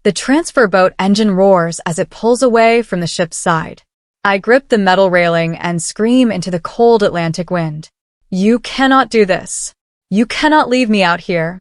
The transfer boat engine roars as it pulls away from the ship's side. I grip the metal railing and scream into the cold Atlantic wind. You cannot do this. You cannot leave me out here.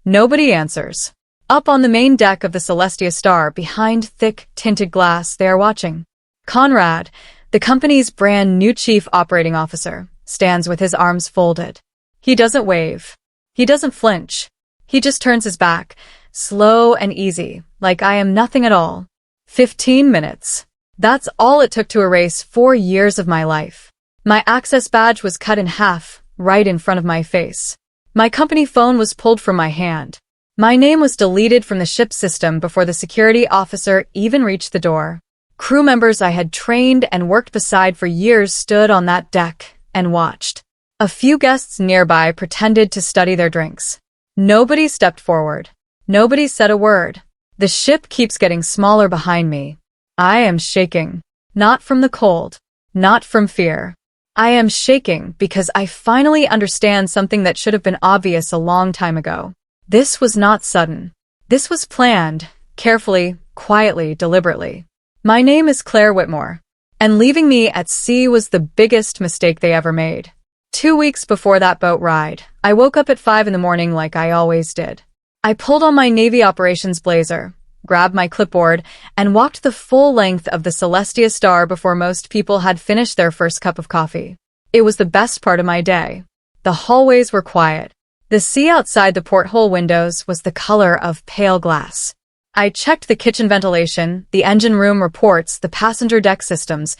Nobody answers. Up on the main deck of the Celestia Star, behind thick, tinted glass, they are watching. Conrad, the company's brand new chief operating officer, stands with his arms folded. He doesn't wave. He doesn't flinch. He just turns his back, slow and easy, like I am nothing at all. 15 minutes. That's all it took to erase 4 years of my life. My access badge was cut in half, right in front of my face. My company phone was pulled from my hand. My name was deleted from the ship's system before the security officer even reached the door. Crew members I had trained and worked beside for years stood on that deck and watched. A few guests nearby pretended to study their drinks. Nobody stepped forward. Nobody said a word. The ship keeps getting smaller behind me. I am shaking. Not from the cold. Not from fear. I am shaking because I finally understand something that should have been obvious a long time ago. This was not sudden. This was planned, carefully, quietly, deliberately. My name is Claire Whitmore, and leaving me at sea was the biggest mistake they ever made. 2 weeks before that boat ride, I woke up at 5 in the morning like I always did. I pulled on my Navy operations blazer, grabbed my clipboard, and walked the full length of the Celestia Star before most people had finished their first cup of coffee. It was the best part of my day. The hallways were quiet. The sea outside the porthole windows was the color of pale glass. I checked the kitchen ventilation, the engine room reports, the passenger deck systems,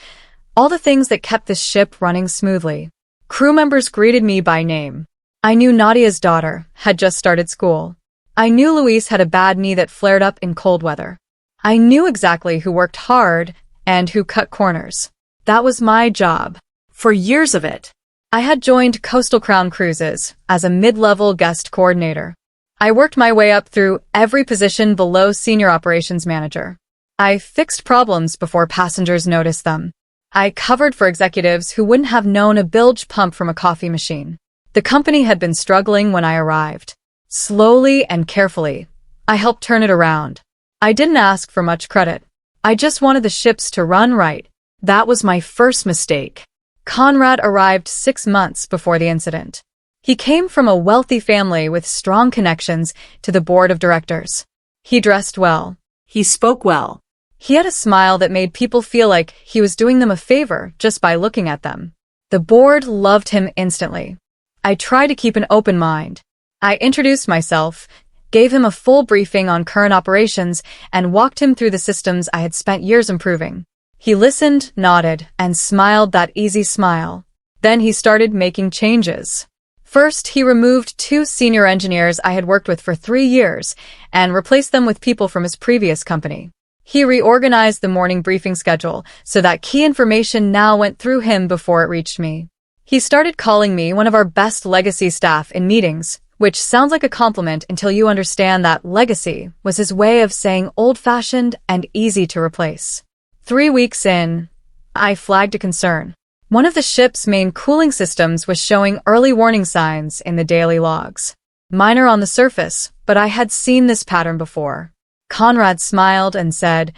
all the things that kept this ship running smoothly. Crew members greeted me by name. I knew Nadia's daughter had just started school. I knew Luis had a bad knee that flared up in cold weather. I knew exactly who worked hard and who cut corners. That was my job. For years of it. I had joined Coastal Crown Cruises as a mid-level guest coordinator. I worked my way up through every position below senior operations manager. I fixed problems before passengers noticed them. I covered for executives who wouldn't have known a bilge pump from a coffee machine. The company had been struggling when I arrived. Slowly and carefully, I helped turn it around. I didn't ask for much credit. I just wanted the ships to run right. That was my first mistake. Conrad arrived 6 months before the incident. He came from a wealthy family with strong connections to the board of directors. He dressed well. He spoke well. He had a smile that made people feel like he was doing them a favor just by looking at them. The board loved him instantly. I tried to keep an open mind. I introduced myself, gave him a full briefing on current operations, and walked him through the systems I had spent years improving. He listened, nodded, and smiled that easy smile. Then he started making changes. First, he removed 2 senior engineers I had worked with for 3 years and replaced them with people from his previous company. He reorganized the morning briefing schedule so that key information now went through him before it reached me. He started calling me one of our best legacy staff in meetings, which sounds like a compliment until you understand that legacy was his way of saying old-fashioned and easy to replace. 3 weeks in, I flagged a concern. One of the ship's main cooling systems was showing early warning signs in the daily logs. Minor on the surface, but I had seen this pattern before. Conrad smiled and said,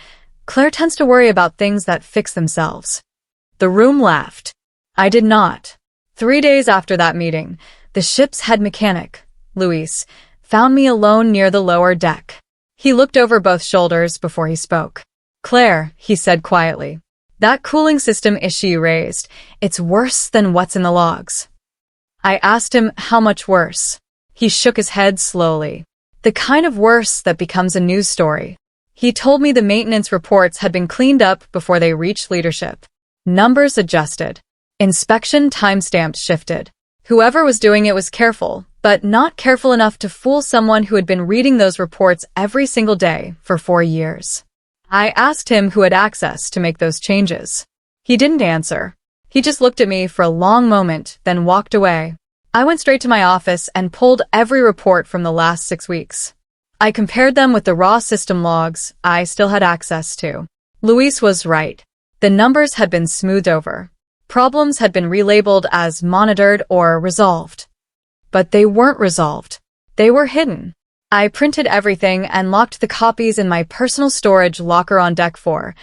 "Claire tends to worry about things that fix themselves." The room laughed. I did not. 3 days after that meeting, the ship's head mechanic, Luis, found me alone near the lower deck. He looked over both shoulders before he spoke. "Claire," he said quietly, "that cooling system issue you raised, it's worse than what's in the logs." I asked him how much worse. He shook his head slowly. The kind of worse that becomes a news story. He told me the maintenance reports had been cleaned up before they reached leadership. Numbers adjusted. Inspection timestamps shifted. Whoever was doing it was careful, but not careful enough to fool someone who had been reading those reports every single day for 4 years. I asked him who had access to make those changes. He didn't answer. He just looked at me for a long moment, then walked away. I went straight to my office and pulled every report from the last 6 weeks. I compared them with the raw system logs I still had access to. Luis was right. The numbers had been smoothed over. Problems had been relabeled as monitored or resolved. But they weren't resolved. They were hidden. I printed everything and locked the copies in my personal storage locker on deck 4,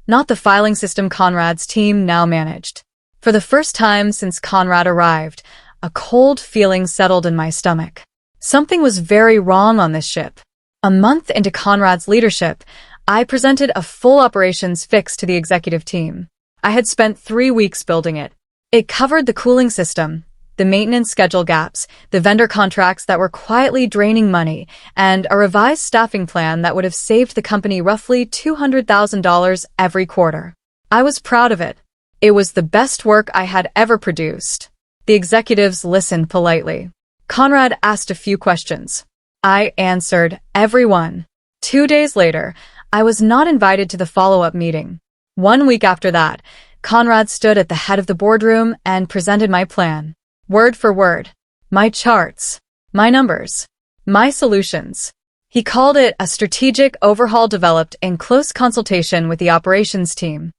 not the filing system Conrad's team now managed. For the first time since Conrad arrived, a cold feeling settled in my stomach. Something was very wrong on this ship. A month into Conrad's leadership, I presented a full operations fix to the executive team. I had spent 3 weeks building it. It covered the cooling system, the maintenance schedule gaps, the vendor contracts that were quietly draining money, and a revised staffing plan that would have saved the company roughly $200,000 every quarter. I was proud of it. It was the best work I had ever produced. The executives listened politely. Conrad asked a few questions. I answered every one. 2 days later, I was not invited to the follow-up meeting. 1 week after that, Conrad stood at the head of the boardroom and presented my plan. Word for word. My charts. My numbers. My solutions. He called it a strategic overhaul developed in close consultation with the operations team.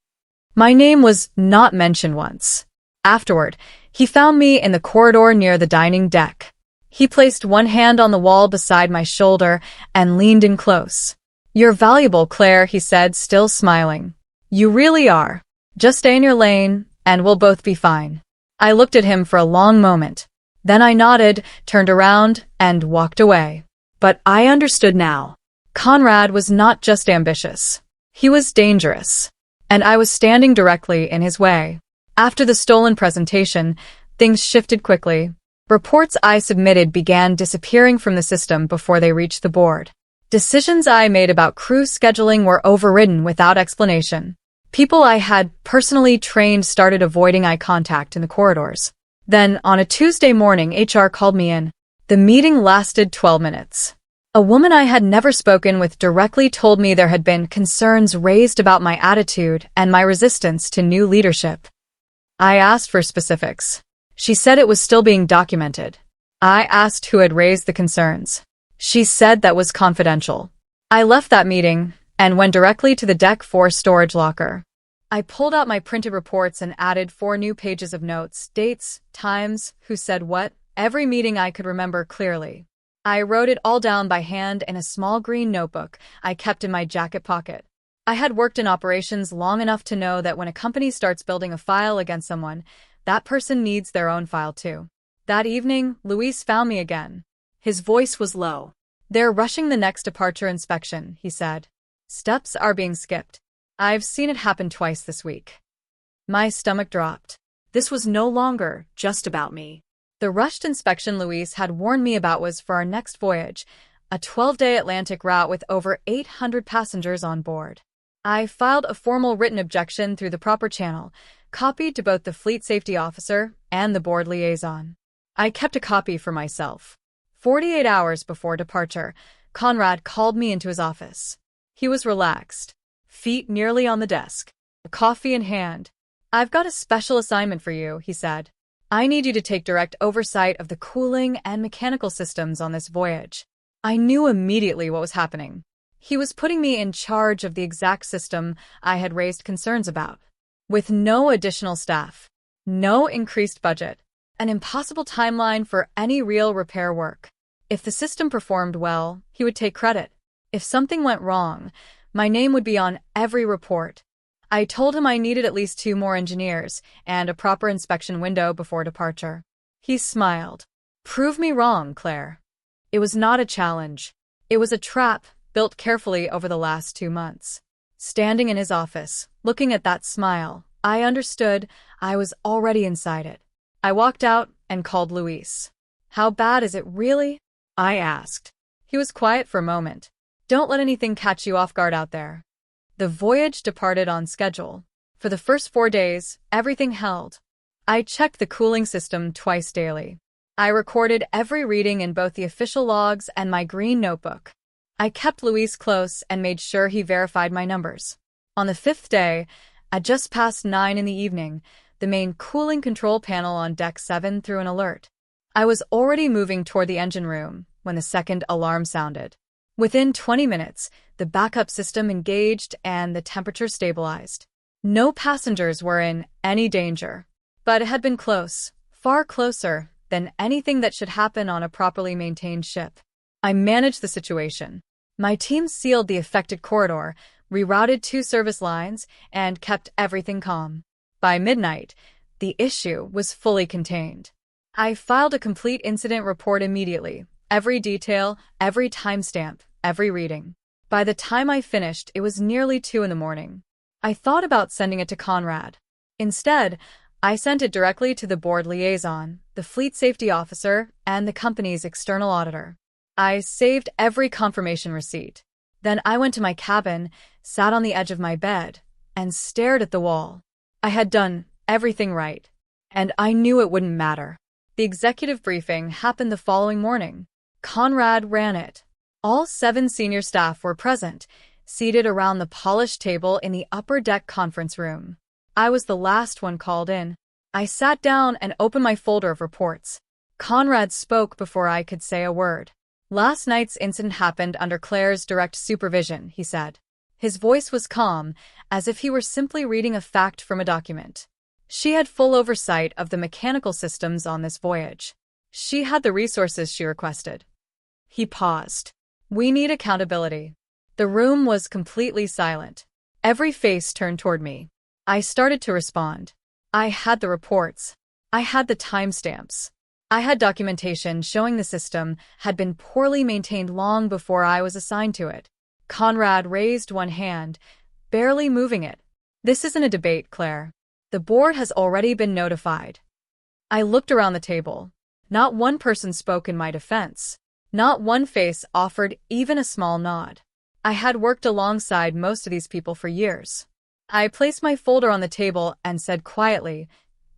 My name was not mentioned once. Afterward, he found me in the corridor near the dining deck. He placed one hand on the wall beside my shoulder and leaned in close. "You're valuable, Claire," he said, still smiling. "You really are. Just stay in your lane, and we'll both be fine." I looked at him for a long moment. Then I nodded, turned around, and walked away. But I understood now. Conrad was not just ambitious. He was dangerous. And I was standing directly in his way. After the stolen presentation, things shifted quickly. Reports I submitted began disappearing from the system before they reached the board. Decisions I made about crew scheduling were overridden without explanation. People I had personally trained started avoiding eye contact in the corridors. Then, on a Tuesday morning, HR called me in. The meeting lasted 12 minutes. A woman I had never spoken with directly told me there had been concerns raised about my attitude and my resistance to new leadership. I asked for specifics. She said it was still being documented. I asked who had raised the concerns. She said that was confidential. I left that meeting and went directly to the Deck 4 storage locker. I pulled out my printed reports and added 4 new pages of notes, dates, times, who said what, every meeting I could remember clearly. I wrote it all down by hand in a small green notebook I kept in my jacket pocket. I had worked in operations long enough to know that when a company starts building a file against someone, that person needs their own file too. That evening, Luis found me again. His voice was low. "They're rushing the next departure inspection," he said. "Steps are being skipped. I've seen it happen twice this week." My stomach dropped. This was no longer just about me. The rushed inspection Luis had warned me about was for our next voyage, a 12-day Atlantic route with over 800 passengers on board. I filed a formal written objection through the proper channel, copied to both the fleet safety officer and the board liaison. I kept a copy for myself. 48 hours before departure, Conrad called me into his office. He was relaxed, feet nearly on the desk, coffee in hand. "I've got a special assignment for you," he said. "I need you to take direct oversight of the cooling and mechanical systems on this voyage." I knew immediately what was happening. He was putting me in charge of the exact system I had raised concerns about. With no additional staff, no increased budget, an impossible timeline for any real repair work. If the system performed well, he would take credit. If something went wrong, my name would be on every report. I told him I needed at least 2 more engineers and a proper inspection window before departure. He smiled. "Prove me wrong, Claire." It was not a challenge. It was a trap built carefully over the last 2 months. Standing in his office, looking at that smile, I understood I was already inside it. I walked out and called Luis. "How bad is it really?" I asked. He was quiet for a moment. "Don't let anything catch you off guard out there." The voyage departed on schedule. For the first 4 days, everything held. I checked the cooling system twice daily. I recorded every reading in both the official logs and my green notebook. I kept Luis close and made sure he verified my numbers. On the 5th day, at just past 9 in the evening, the main cooling control panel on Deck 7 threw an alert. I was already moving toward the engine room when the second alarm sounded. Within 20 minutes, the backup system engaged and the temperature stabilized. No passengers were in any danger, but it had been close, far closer than anything that should happen on a properly maintained ship. I managed the situation. My team sealed the affected corridor, rerouted 2 service lines, and kept everything calm. By midnight, the issue was fully contained. I filed a complete incident report immediately, every detail, every timestamp, every reading. By the time I finished, it was nearly 2 in the morning. I thought about sending it to Conrad. Instead, I sent it directly to the board liaison, the fleet safety officer, and the company's external auditor. I saved every confirmation receipt. Then I went to my cabin, sat on the edge of my bed, and stared at the wall. I had done everything right, and I knew it wouldn't matter. The executive briefing happened the following morning. Conrad ran it. All 7 senior staff were present, seated around the polished table in the upper deck conference room. I was the last one called in. I sat down and opened my folder of reports. Conrad spoke before I could say a word. Last night's incident happened under Claire's direct supervision, he said. His voice was calm, as if he were simply reading a fact from a document. She had full oversight of the mechanical systems on this voyage. She had the resources she requested. He paused. We need accountability. The room was completely silent. Every face turned toward me. I started to respond. I had the reports. I had the timestamps. I had documentation showing the system had been poorly maintained long before I was assigned to it. Conrad raised one hand, barely moving it. This isn't a debate, Claire. The board has already been notified. I looked around the table. Not one person spoke in my defense. Not one face offered even a small nod. I had worked alongside most of these people for years. I placed my folder on the table and said quietly,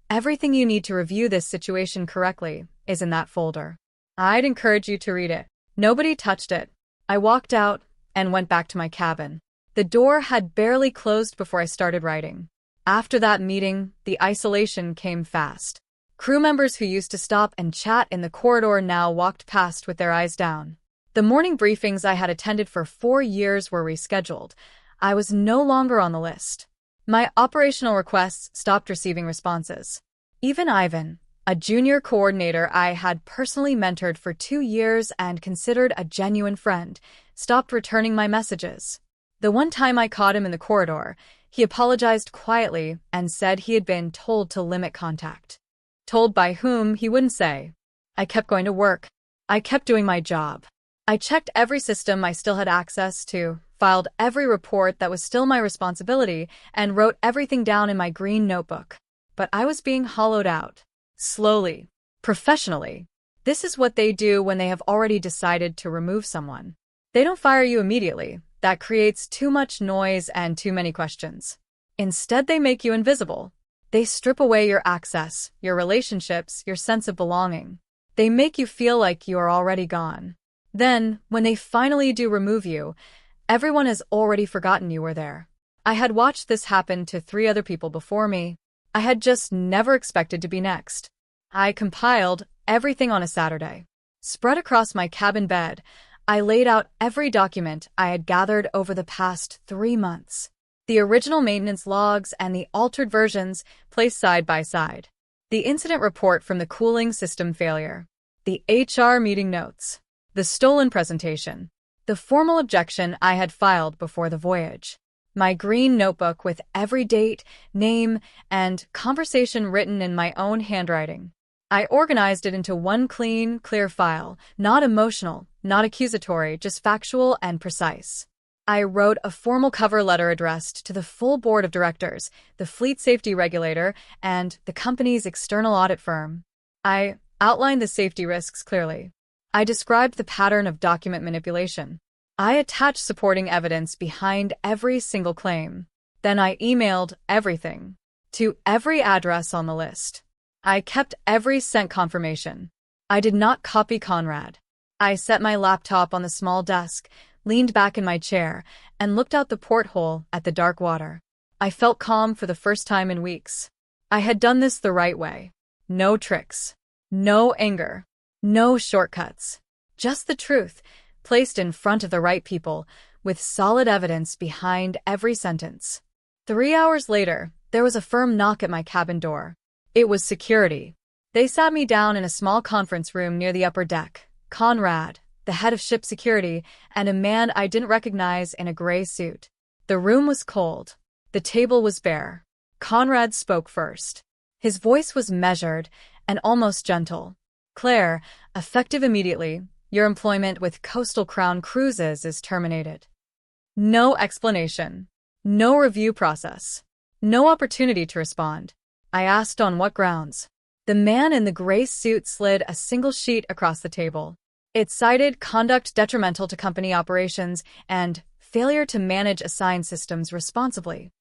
everything you need to review this situation correctly is in that folder. I'd encourage you to read it. Nobody touched it. I walked out and went back to my cabin. The door had barely closed before I started writing. After that meeting, the isolation came fast. Crew members who used to stop and chat in the corridor now walked past with their eyes down. The morning briefings I had attended for 4 years were rescheduled. I was no longer on the list. My operational requests stopped receiving responses. Even Ivan, a junior coordinator I had personally mentored for 2 years and considered a genuine friend, stopped returning my messages. The one time I caught him in the corridor, he apologized quietly and said he had been told to limit contact. Told by whom, he wouldn't say. I kept going to work. I kept doing my job. I checked every system I still had access to, filed every report that was still my responsibility, and wrote everything down in my green notebook. But I was being hollowed out. Slowly. Professionally. This is what they do when they have already decided to remove someone. They don't fire you immediately. That creates too much noise and too many questions. Instead, they make you invisible. They strip away your access, your relationships, your sense of belonging. They make you feel like you are already gone. Then, when they finally do remove you, everyone has already forgotten you were there. I had watched this happen to 3 other people before me. I had just never expected to be next. I compiled everything on a Saturday. Spread across my cabin bed, I laid out every document I had gathered over the past 3 months. The original maintenance logs and the altered versions placed side by side. The incident report from the cooling system failure. The HR meeting notes. The stolen presentation. The formal objection I had filed before the voyage. My green notebook with every date, name, and conversation written in my own handwriting. I organized it into one clean, clear file, not emotional, not accusatory, just factual and precise. I wrote a formal cover letter addressed to the full board of directors, the fleet safety regulator, and the company's external audit firm. I outlined the safety risks clearly. I described the pattern of document manipulation. I attached supporting evidence behind every single claim. Then I emailed everything to every address on the list. I kept every sent confirmation. I did not copy Conrad. I set my laptop on the small desk, leaned back in my chair, and looked out the porthole at the dark water. I felt calm for the first time in weeks. I had done this the right way. No tricks. No anger. No shortcuts. Just the truth, placed in front of the right people, with solid evidence behind every sentence. 3 hours later, there was a firm knock at my cabin door. It was security. They sat me down in a small conference room near the upper deck. Conrad, the head of ship security, and a man I didn't recognize in a gray suit. The room was cold. The table was bare. Conrad spoke first. His voice was measured and almost gentle. "Claire, effective immediately, your employment with Coastal Crown Cruises is terminated. No explanation. No review process. No opportunity to respond." I asked on what grounds. The man in the gray suit slid a single sheet across the table. It cited conduct detrimental to company operations and failure to manage assigned systems responsibly.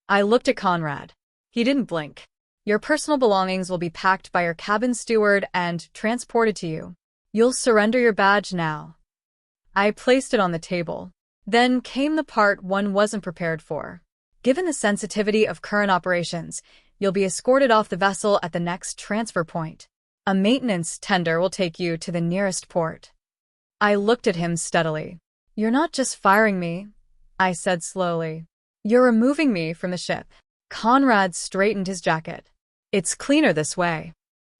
I looked at Conrad. He didn't blink. "Your personal belongings will be packed by your cabin steward and transported to you. You'll surrender your badge now." I placed it on the table. Then came the part one wasn't prepared for. "Given the sensitivity of current operations, you'll be escorted off the vessel at the next transfer point. A maintenance tender will take you to the nearest port." I looked at him steadily. "You're not just firing me," I said slowly. "You're removing me from the ship." Conrad straightened his jacket. "It's cleaner this way."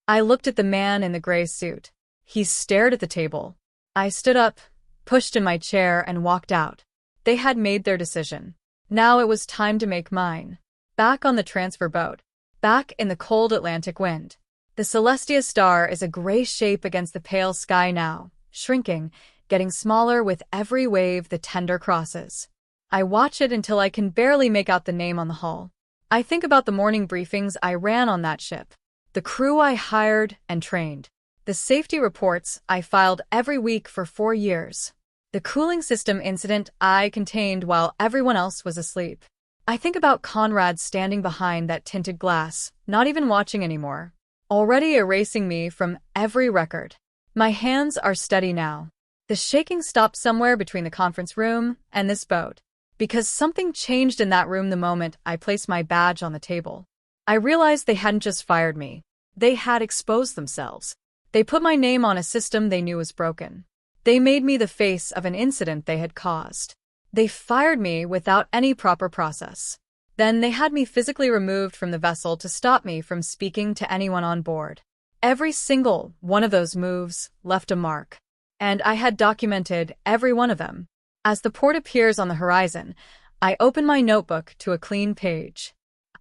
I looked at the man in the gray suit. He stared at the table. I stood up, pushed in my chair, and walked out. They had made their decision. Now it was time to make mine. Back on the transfer boat. Back in the cold Atlantic wind. The Celestia star is a gray shape against the pale sky now, shrinking, getting smaller with every wave the tender crosses. I watch it until I can barely make out the name on the hull. I think about the morning briefings I ran on that ship, the crew I hired and trained, the safety reports I filed every week for 4 years, the cooling system incident I contained while everyone else was asleep. I think about Conrad standing behind that tinted glass, not even watching anymore, already erasing me from every record. My hands are steady now. The shaking stopped somewhere between the conference room and this boat, because something changed in that room the moment I placed my badge on the table. I realized they hadn't just fired me. They had exposed themselves. They put my name on a system they knew was broken. They made me the face of an incident they had caused. They fired me without any proper process. Then they had me physically removed from the vessel to stop me from speaking to anyone on board. Every single one of those moves left a mark, and I had documented every one of them. As the port appears on the horizon, I open my notebook to a clean page.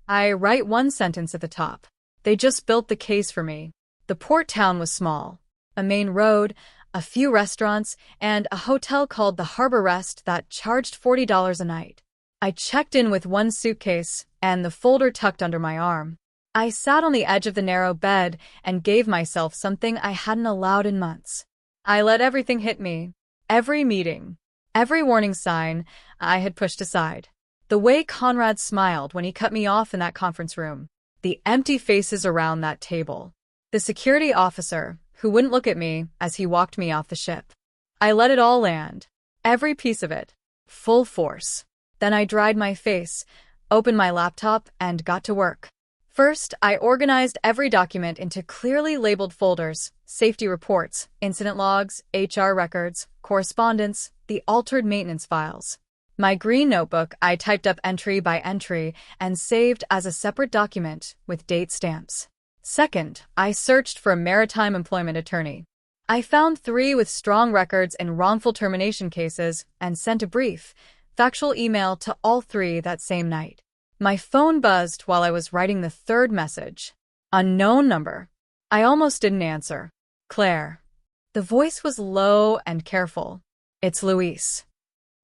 I write one sentence at the top. They just built the case for me. The port town was small. A main road, a few restaurants, and a hotel called the Harbor Rest that charged $40 a night. I checked in with one suitcase and the folder tucked under my arm. I sat on the edge of the narrow bed and gave myself something I hadn't allowed in months. I let everything hit me. Every meeting. Every warning sign I had pushed aside. The way Conrad smiled when he cut me off in that conference room. The empty faces around that table. The security officer who wouldn't look at me as he walked me off the ship. I let it all land. Every piece of it. Full force. Then I dried my face, opened my laptop, and got to work. First, I organized every document into clearly labeled folders: safety reports, incident logs, HR records, correspondence, the altered maintenance files. My green notebook I typed up entry by entry and saved as a separate document with date stamps. Second, I searched for a maritime employment attorney. I found 3 with strong records in wrongful termination cases and sent a brief, factual email to all 3 that same night. My phone buzzed while I was writing the 3rd message. Unknown number. I almost didn't answer. "Claire." The voice was low and careful. "It's Luis."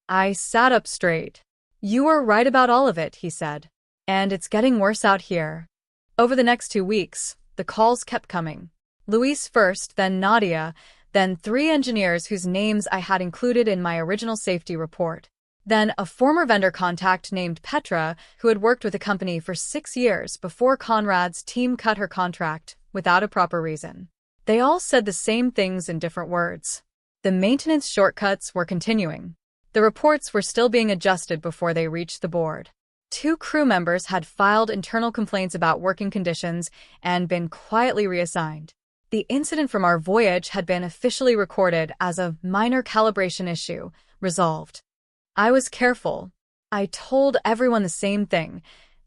I sat up straight. "You were right about all of it," he said. "And it's getting worse out here." Over the next 2 weeks, the calls kept coming. Luis first, then Nadia, then 3 engineers whose names I had included in my original safety report. Then a former vendor contact named Petra, who had worked with the company for 6 years before Conrad's team cut her contract without a proper reason. They all said the same things in different words. The maintenance shortcuts were continuing. The reports were still being adjusted before they reached the board. 2 crew members had filed internal complaints about working conditions and been quietly reassigned. The incident from our voyage had been officially recorded as a minor calibration issue, resolved. I was careful. I told everyone the same thing.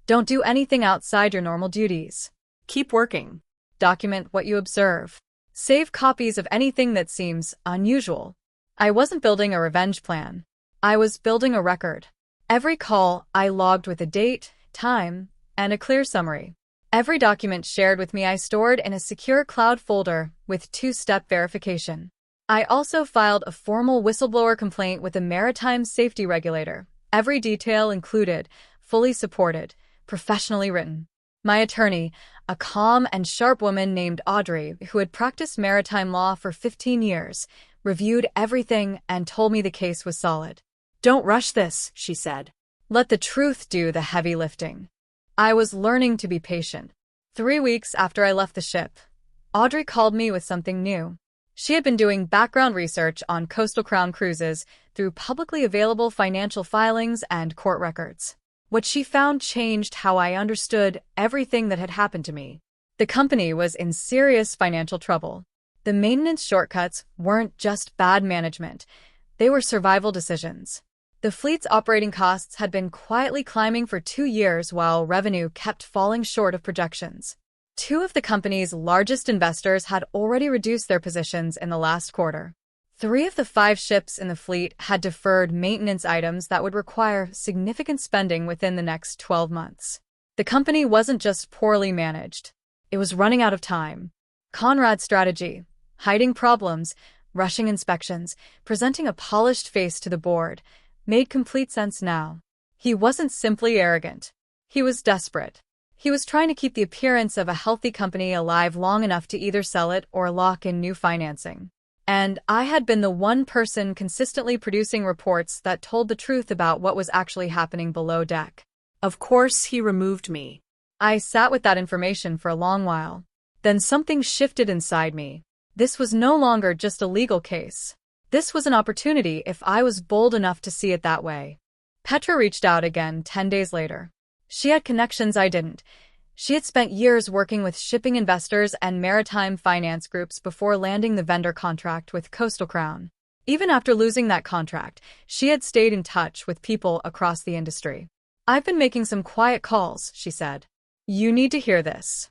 Don't do anything outside your normal duties. Keep working. Document what you observe. Save copies of anything that seems unusual. I wasn't building a revenge plan. I was building a record. Every call I logged with a date, time, and a clear summary. Every document shared with me I stored in a secure cloud folder with two-step verification. I also filed a formal whistleblower complaint with the maritime safety regulator. Every detail included, fully supported, professionally written. My attorney, a calm and sharp woman named Audrey, who had practiced maritime law for 15 years, reviewed everything and told me the case was solid. "Don't rush this," she said. "Let the truth do the heavy lifting." I was learning to be patient. 3 weeks after I left the ship, Audrey called me with something new. She had been doing background research on coastal crown cruises through publicly available financial filings and court records. What she found changed how I understood everything that had happened to me. The company was in serious financial trouble. The maintenance shortcuts weren't just bad management, they were survival decisions. The fleet's operating costs had been quietly climbing for 2 years while revenue kept falling short of projections. 2 of the company's largest investors had already reduced their positions in the last quarter. 3 of the 5 ships in the fleet had deferred maintenance items that would require significant spending within the next 12 months. The company wasn't just poorly managed. It was running out of time. Conrad's strategy, hiding problems, rushing inspections, presenting a polished face to the board, made complete sense now. He wasn't simply arrogant. He was desperate. He was trying to keep the appearance of a healthy company alive long enough to either sell it or lock in new financing. And I had been the one person consistently producing reports that told the truth about what was actually happening below deck. Of course, he removed me. I sat with that information for a long while. Then something shifted inside me. This was no longer just a legal case. This was an opportunity if I was bold enough to see it that way. Petra reached out again 10 days later. She had connections I didn't. She had spent years working with shipping investors and maritime finance groups before landing the vendor contract with Coastal Crown. Even after losing that contract, she had stayed in touch with people across the industry. "I've been making some quiet calls," she said. "You need to hear this."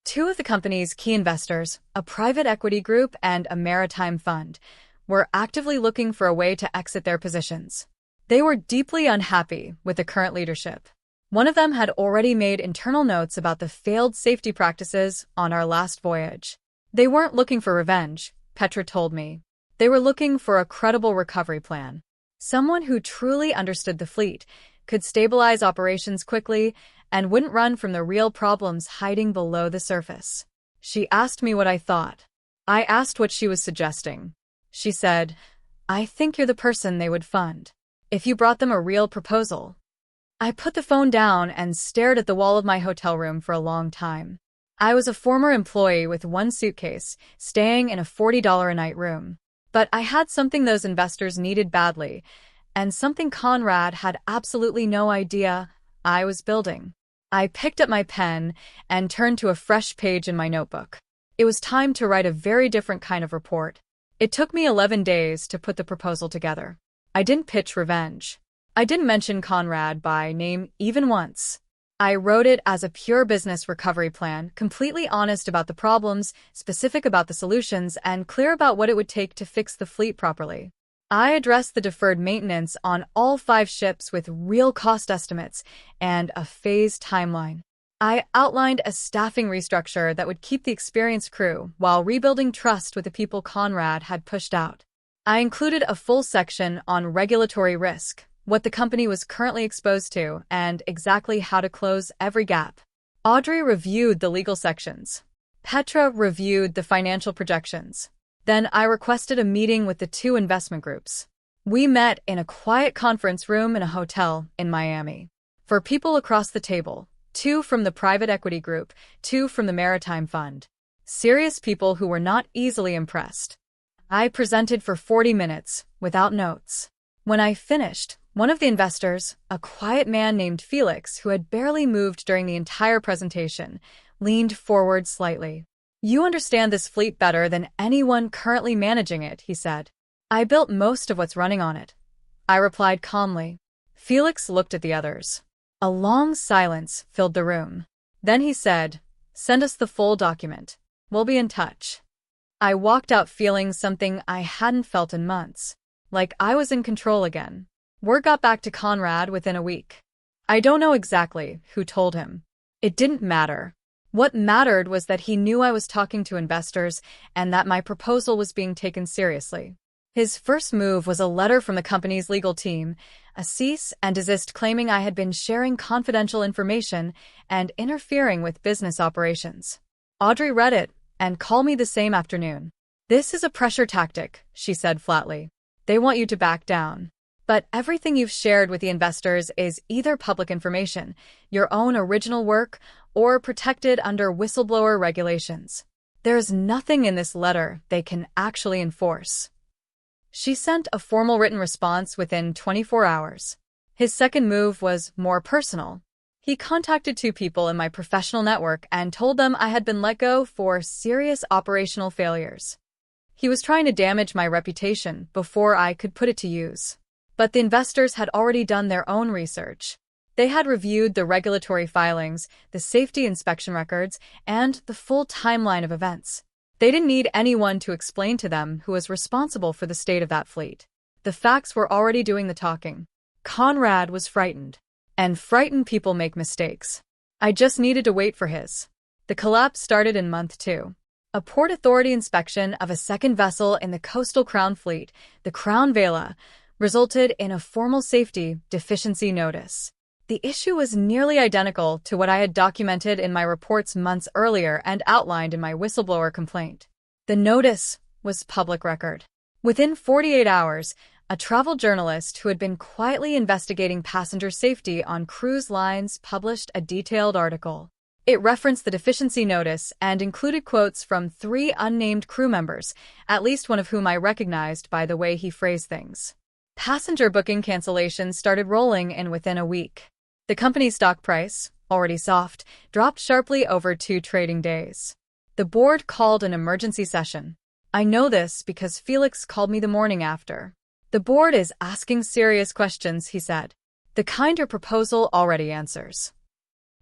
2 of the company's key investors, a private equity group and a maritime fund, were actively looking for a way to exit their positions. They were deeply unhappy with the current leadership. One of them had already made internal notes about the failed safety practices on our last voyage. They weren't looking for revenge, Petra told me. They were looking for a credible recovery plan. Someone who truly understood the fleet, could stabilize operations quickly, and wouldn't run from the real problems hiding below the surface. She asked me what I thought. I asked what she was suggesting. She said, "I think you're the person they would fund. If you brought them a real proposal." I put the phone down and stared at the wall of my hotel room for a long time. I was a former employee with 1 suitcase, staying in a $40 a night room. But I had something those investors needed badly, and something Conrad had absolutely no idea I was building. I picked up my pen and turned to a fresh page in my notebook. It was time to write a very different kind of report. It took me 11 days to put the proposal together. I didn't pitch revenge. I didn't mention Conrad by name even once. I wrote it as a pure business recovery plan, completely honest about the problems, specific about the solutions, and clear about what it would take to fix the fleet properly. I addressed the deferred maintenance on all 5 ships with real cost estimates and a phased timeline. I outlined a staffing restructure that would keep the experienced crew while rebuilding trust with the people Conrad had pushed out. I included a full section on regulatory risk, what the company was currently exposed to, and exactly how to close every gap. Audrey reviewed the legal sections. Petra reviewed the financial projections. Then I requested a meeting with the 2 investment groups. We met in a quiet conference room in a hotel in Miami. For people across the table, 2 from the private equity group, 2 from the maritime fund. Serious people who were not easily impressed. I presented for 40 minutes, without notes. When I finished, one of the investors, a quiet man named Felix who had barely moved during the entire presentation, leaned forward slightly. "You understand this fleet better than anyone currently managing it," he said. "I built most of what's running on it," I replied calmly. Felix looked at the others. A long silence filled the room. Then he said, "Send us the full document. We'll be in touch." I walked out feeling something I hadn't felt in months, like I was in control again. Word got back to Conrad within a week. I don't know exactly who told him. It didn't matter. What mattered was that he knew I was talking to investors and that my proposal was being taken seriously. His first move was a letter from the company's legal team, a cease and desist claiming I had been sharing confidential information and interfering with business operations. Audrey read it and called me the same afternoon. "This is a pressure tactic," she said flatly. "They want you to back down. But everything you've shared with the investors is either public information, your own original work, or protected under whistleblower regulations. There's nothing in this letter they can actually enforce." She sent a formal written response within 24 hours. His second move was more personal. He contacted 2 people in my professional network and told them I had been let go for serious operational failures. He was trying to damage my reputation before I could put it to use. But the investors had already done their own research. They had reviewed the regulatory filings, the safety inspection records, and the full timeline of events. They didn't need anyone to explain to them who was responsible for the state of that fleet. The facts were already doing the talking. Conrad was frightened. And frightened people make mistakes. I just needed to wait for his. The collapse started in month 2. A Port Authority inspection of a second vessel in the coastal Crown Fleet, the Crown Vela, resulted in a formal safety deficiency notice. The issue was nearly identical to what I had documented in my reports months earlier and outlined in my whistleblower complaint. The notice was public record. Within 48 hours, a travel journalist who had been quietly investigating passenger safety on cruise lines published a detailed article. It referenced the deficiency notice and included quotes from 3 unnamed crew members, at least one of whom I recognized by the way he phrased things. Passenger booking cancellations started rolling in within a week. The company's stock price, already soft, dropped sharply over 2 trading days. The board called an emergency session. I know this because Felix called me the morning after. "The board is asking serious questions," he said. "The kind your proposal already answers."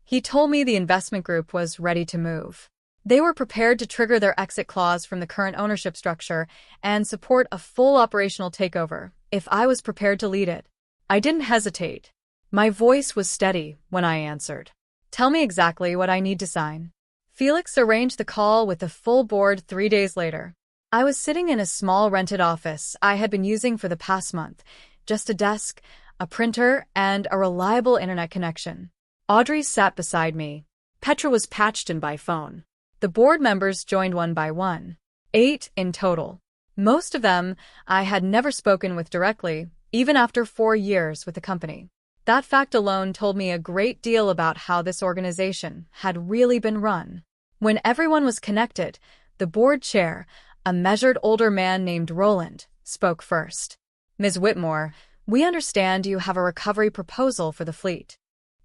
He told me the investment group was ready to move. They were prepared to trigger their exit clause from the current ownership structure and support a full operational takeover if I was prepared to lead it. I didn't hesitate. My voice was steady when I answered. "Tell me exactly what I need to sign." Felix arranged the call with the full board 3 days later. I was sitting in a small rented office I had been using for the past month, just a desk, a printer, and a reliable internet connection. Audrey sat beside me. Petra was patched in by phone. The board members joined one by one. 8 in total. Most of them I had never spoken with directly, even after 4 years with the company. That fact alone told me a great deal about how this organization had really been run. When everyone was connected, the board chair, a measured older man named Roland, spoke first. "Ms. Whitmore, we understand you have a recovery proposal for the fleet."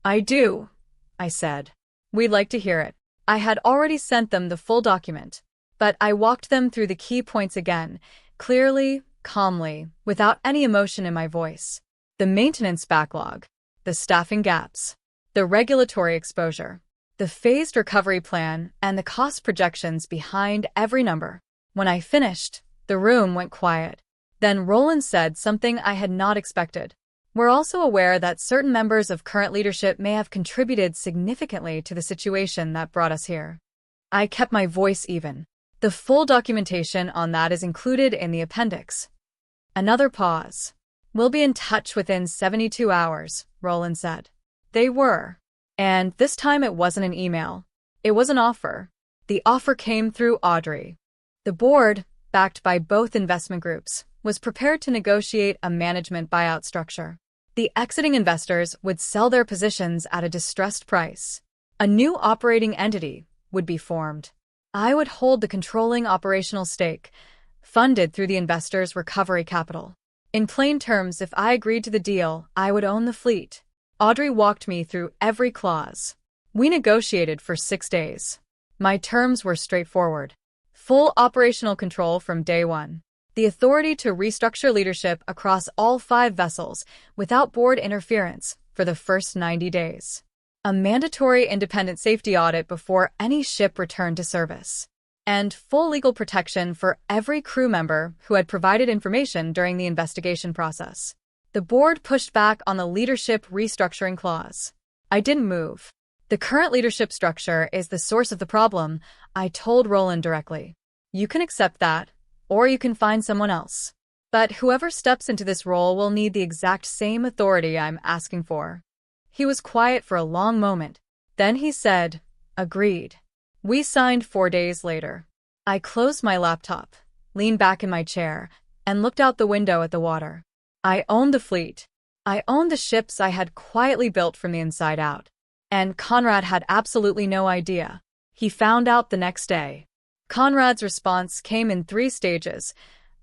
"I do," I said. "We'd like to hear it." I had already sent them the full document, but I walked them through the key points again, clearly, calmly, without any emotion in my voice. The maintenance backlog, the staffing gaps, the regulatory exposure, the phased recovery plan, and the cost projections behind every number. When I finished, the room went quiet. Then Roland said something I had not expected. "We're also aware that certain members of current leadership may have contributed significantly to the situation that brought us here." I kept my voice even. "The full documentation on that is included in the appendix." Another pause. "We'll be in touch within 72 hours, Roland said. They were. And this time it wasn't an email. It was an offer. The offer came through Audrey. The board, backed by both investment groups, was prepared to negotiate a management buyout structure. The exiting investors would sell their positions at a distressed price. A new operating entity would be formed. I would hold the controlling operational stake, funded through the investors' recovery capital. In plain terms, if I agreed to the deal, I would own the fleet. Audrey walked me through every clause. We negotiated for 6 days. My terms were straightforward. Full operational control from day one. The authority to restructure leadership across all 5 vessels without board interference for the first 90 days. A mandatory independent safety audit before any ship returned to service. and full legal protection for every crew member who had provided information during the investigation process. The board pushed back on the leadership restructuring clause. I didn't move. The current leadership structure is the source of the problem, I told Roland directly. You can accept that, or you can find someone else. But whoever steps into this role will need the exact same authority I'm asking for. He was quiet for a long moment. Then he said, agreed. We signed 4 days later. I closed my laptop, leaned back in my chair, and looked out the window at the water. I owned the fleet. I owned the ships I had quietly built from the inside out. And Conrad had absolutely no idea. He found out the next day. Conrad's response came in 3 stages,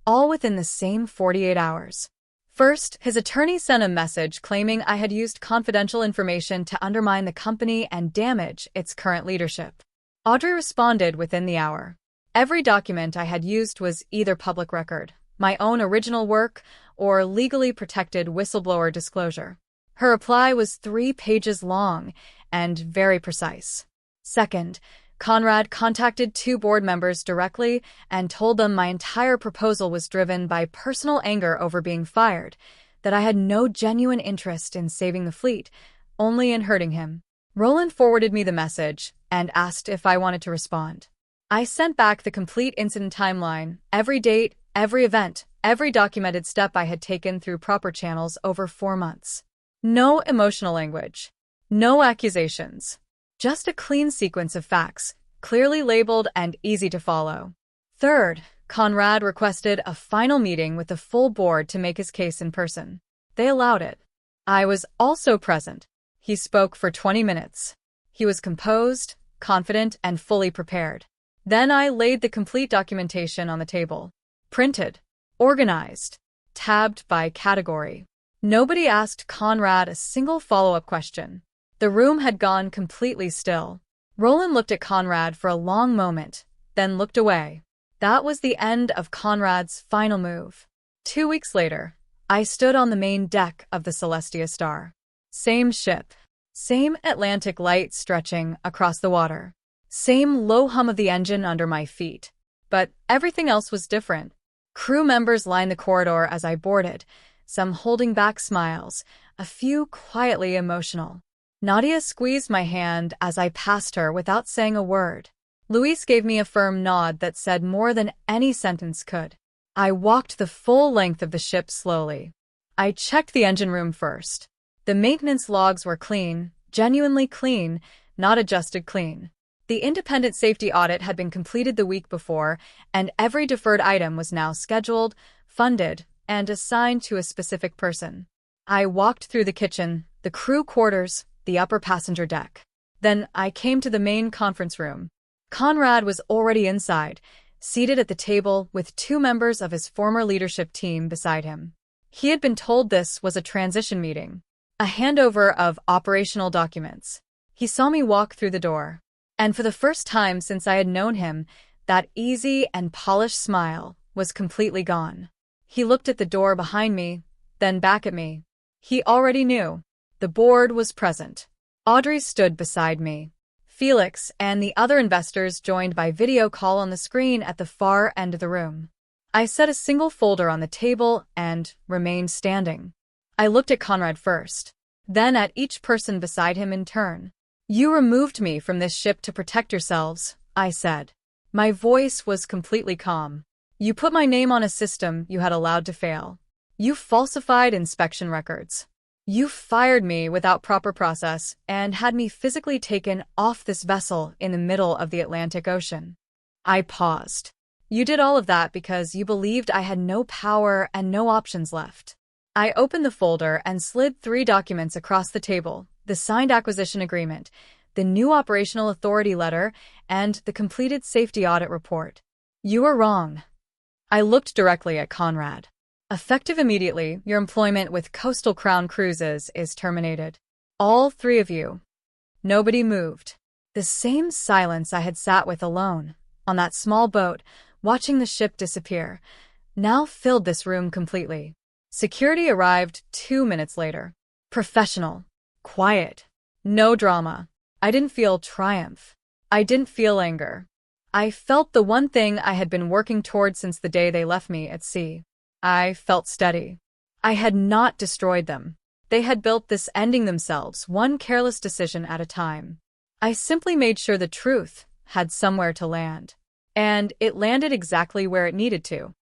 all within the same 48 hours. First, his attorney sent a message claiming I had used confidential information to undermine the company and damage its current leadership. Audrey responded within the hour. Every document I had used was either public record, my own original work, or legally protected whistleblower disclosure. Her reply was 3 pages long and very precise. Second, Conrad contacted 2 board members directly and told them my entire proposal was driven by personal anger over being fired, that I had no genuine interest in saving the fleet, only in hurting him. Roland forwarded me the message and asked if I wanted to respond. I sent back the complete incident timeline, every date, every event, every documented step I had taken through proper channels over 4 months. No emotional language. No accusations. Just a clean sequence of facts, clearly labeled and easy to follow. Third, Conrad requested a final meeting with the full board to make his case in person. They allowed it. I was also present. He spoke for 20 minutes. He was composed, confident, and fully prepared. Then I laid the complete documentation on the table. Printed, organized, tabbed by category. Nobody asked Conrad a single follow-up question. The room had gone completely still. Roland looked at Conrad for a long moment, then looked away. That was the end of Conrad's final move. 2 weeks later, I stood on the main deck of the Celestia Star. Same ship. Same Atlantic light stretching across the water. Same low hum of the engine under my feet. But everything else was different. Crew members lined the corridor as I boarded, some holding back smiles, a few quietly emotional. Nadia squeezed my hand as I passed her without saying a word. Luis gave me a firm nod that said more than any sentence could. I walked the full length of the ship slowly. I checked the engine room first. The maintenance logs were clean, genuinely clean, not adjusted clean. The independent safety audit had been completed the week before, and every deferred item was now scheduled, funded, and assigned to a specific person. I walked through the kitchen, the crew quarters, the upper passenger deck. Then I came to the main conference room. Conrad was already inside, seated at the table with 2 members of his former leadership team beside him. He had been told this was a transition meeting, a handover of operational documents. He saw me walk through the door, and for the first time since I had known him, that easy and polished smile was completely gone. He looked at the door behind me, then back at me. He already knew. The board was present. Audrey stood beside me. Felix and the other investors joined by video call on the screen at the far end of the room. I set a single folder on the table and remained standing. I looked at Conrad first, then at each person beside him in turn. You removed me from this ship to protect yourselves, I said. My voice was completely calm. You put my name on a system you had allowed to fail. You falsified inspection records. You fired me without proper process and had me physically taken off this vessel in the middle of the Atlantic Ocean. I paused. You did all of that because you believed I had no power and no options left. I opened the folder and slid 3 documents across the table, the signed acquisition agreement, the new operational authority letter, and the completed safety audit report. You were wrong. I looked directly at Conrad. Effective immediately, your employment with Coastal Crown Cruises is terminated. All 3 of you. Nobody moved. The same silence I had sat with alone, on that small boat, watching the ship disappear, now filled this room completely. Security arrived 2 minutes later. Professional. Quiet. No drama. I didn't feel triumph. I didn't feel anger. I felt the one thing I had been working toward since the day they left me at sea. I felt steady. I had not destroyed them. They had built this ending themselves, one careless decision at a time. I simply made sure the truth had somewhere to land. And it landed exactly where it needed to.